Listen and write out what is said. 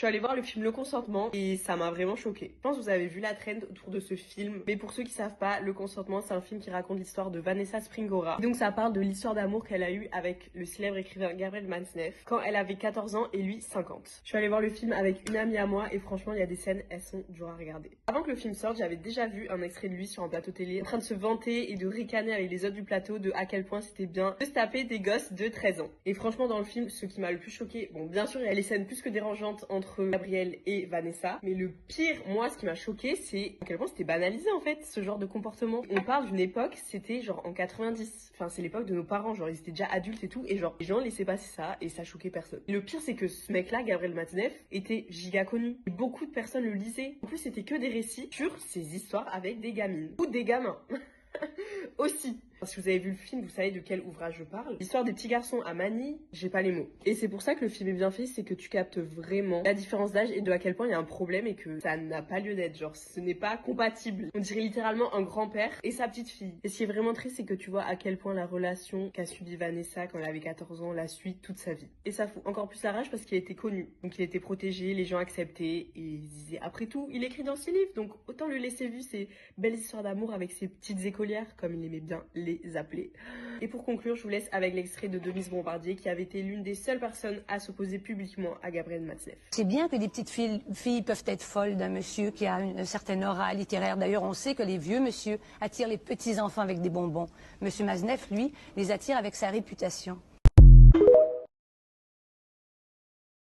suis allée voir le film Le Consentement et ça m'a vraiment choquée. Je pense que vous avez vu la trend autour de ce film, mais pour ceux qui savent pas, Le Consentement, c'est un film qui raconte l'histoire de Vanessa Springora. Et donc ça parle de l'histoire d'amour qu'elle a eue avec le célèbre écrivain Gabriel Matzneff quand elle avait 14 ans et lui 50. Je suis allée voir le film avec une amie à moi et franchement, il y a des scènes, elles sont dures à regarder. Avant que le film sorte, j'avais déjà vu un extrait de lui sur un plateau télé en train de se vanter et de ricaner avec les autres du plateau de à quel point c'était bien de se taper des gosses de 13 ans. Et franchement, dans le film, ce qui m'a le plus choqué, bon, bien sûr, il y a les scènes plus que dérangeantes entre Gabriel et Vanessa, mais le pire, moi, ce qui m'a choqué, c'est à quel point c'était banalisé, en fait, ce genre de comportement. On parle d'une époque, c'était genre en 90. Enfin, c'est l'époque de nos parents, genre, ils étaient déjà adultes et tout, et genre, les gens laissaient passer ça, et ça choquait personne. Et le pire, c'est que ce mec-là, Gabriel Matzneff, était giga connu. Et beaucoup de personnes le lisaient. En plus, c'était que des récits sur ses histoires avec des gamines. Ou des gamins. Aussi. Si vous avez vu le film, vous savez de quel ouvrage je parle. L'histoire des petits garçons à Manille, j'ai pas les mots. Et c'est pour ça que le film est bien fait, c'est que tu captes vraiment la différence d'âge et de à quel point il y a un problème et que ça n'a pas lieu d'être. Genre, ce n'est pas compatible. On dirait littéralement un grand-père et sa petite fille. Et ce qui est vraiment triste, c'est que tu vois à quel point la relation qu'a subie Vanessa quand elle avait 14 ans la suit toute sa vie. Et ça fout encore plus la rage parce qu'il était connu. Donc il était protégé, les gens acceptaient et ils disaient après tout, il écrit dans ses livres. Donc autant le laisser vivre ses belles histoires d'amour avec ses petites écolières, comme il aimait bien les appeler. Et pour conclure, je vous laisse avec l'extrait de Denise Bombardier qui avait été l'une des seules personnes à s'opposer publiquement à Gabriel Matzneff. C'est bien que des petites filles peuvent être folles d'un monsieur qui a une certaine aura littéraire. D'ailleurs, on sait que les vieux monsieur attirent les petits enfants avec des bonbons. Monsieur Matzneff, lui, les attire avec sa réputation.